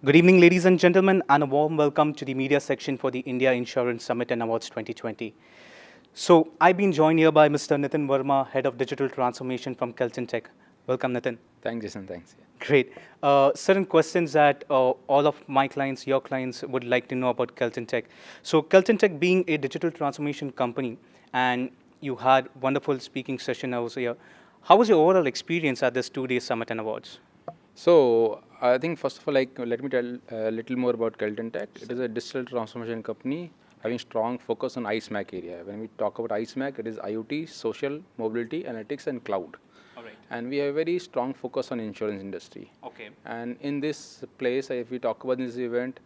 Good evening, ladies and gentlemen, and a warm welcome to the media section for the India Insurance Summit and Awards 2020. So, I've been joined here by Mr. Nitin Verma, Head of Digital Transformation from Kelton Tech. Welcome, Nitin. Thanks, Jason. Thanks. Great. Certain questions that all of my clients, your clients, would like to know about Kelton Tech. So, Kelton Tech being a digital transformation company, and you had wonderful speaking session also here. How was your overall experience at this 2-day summit and awards? So, I think first of all, let me tell a little more about Kelton Tech. It is a digital transformation company having strong focus on ISMAC area. When we talk about ISMAC, it is IoT, social, mobility, analytics, and cloud. All right. And we have a very strong focus on insurance industry. Okay. And in this place, if we talk about this event,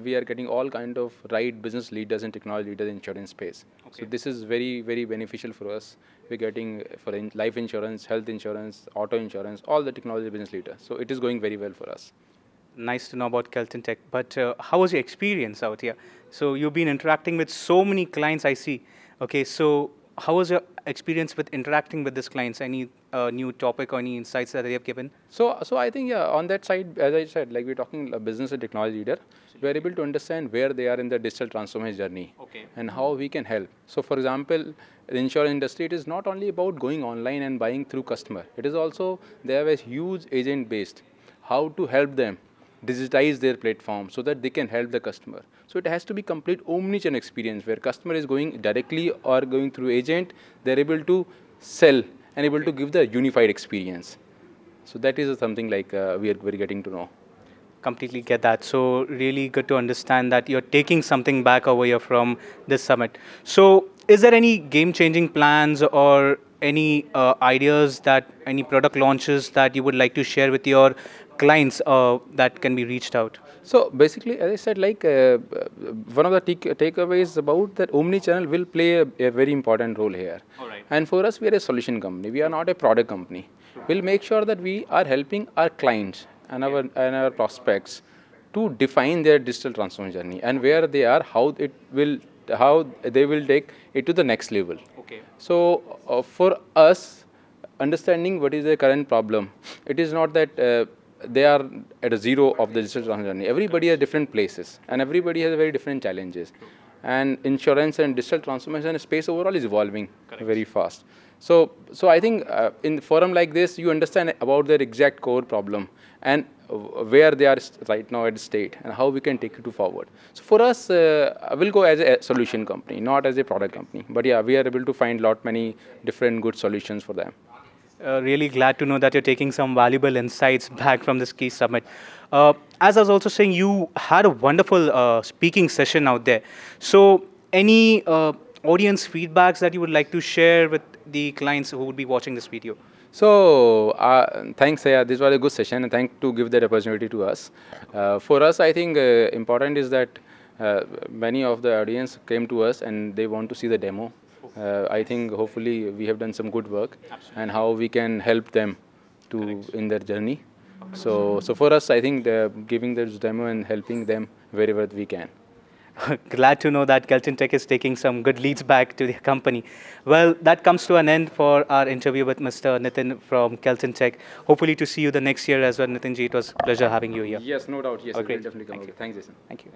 we are getting all kind of right business leaders and technology leaders in insurance space. Okay. So this is very, very beneficial for us. We're getting for life insurance, health insurance, auto insurance, all the technology business leaders. So it is going very well for us. Nice to know about Kelton Tech, but how was your experience out here? So you've been interacting with so many clients, I see. Okay, so how was your experience with interacting with these clients? Any new topic or any insights that they have given? So I think, yeah, on that side, as I said, like we're talking a business and technology leader, we are able to understand where they are in the digital transformation journey. Okay. And how we can help. So for example, the insurance industry, it is not only about going online and buying through customer. It is also, they have a huge agent based. How to help them digitize their platform so that they can help the customer. So it has to be complete omni-channel experience where customer is going directly or going through agent, they're able to sell and able to give the unified experience. So that is something like we're getting to know. Completely get that. So really good to understand that you're taking something back over here from this summit. So is there any game-changing plans or any ideas that any product launches that you would like to share with your clients that can be reached out? So basically, as I said, one of the takeaways about that omni-channel will play a very important role here. All right. And for us, we are a solution company. We are not a product company. We'll make sure that we are helping our clients and our prospects to define their digital transformation journey and where they are, how they will take it to the next level. Okay. So for us, understanding what is the current problem, it is not that they are at a zero of the digital transformation journey. Everybody has different places and everybody has very different challenges. And insurance and digital transformation space overall is evolving very fast. So I think in the forum like this, you understand about their exact core problem and where they are right now at state and how we can take it forward. So for us, we'll go as a solution company, not as a product company. But yeah, we are able to find many different good solutions for them. Really glad to know that you're taking some valuable insights back from this key summit. As I was also saying, you had a wonderful speaking session out there. So any audience feedbacks that you would like to share with the clients who would be watching this video? So thanks, yeah, this was a good session and thanks to give that opportunity to us. For us, I think important is that many of the audience came to us and they want to see the demo. I think hopefully we have done some good work. Absolutely. And how we can help them in their journey. So for us, I think giving this demo and helping them wherever we can. Glad to know that Kelton Tech is taking some good leads back to the company. Well, that comes to an end for our interview with Mr. Nitin from Kelton Tech. Hopefully to see you the next year as well, Nitin ji. It was a pleasure having you here. Yes, no doubt. Yes, Okay. We'll definitely come over. Thanks, Jason. Thank you.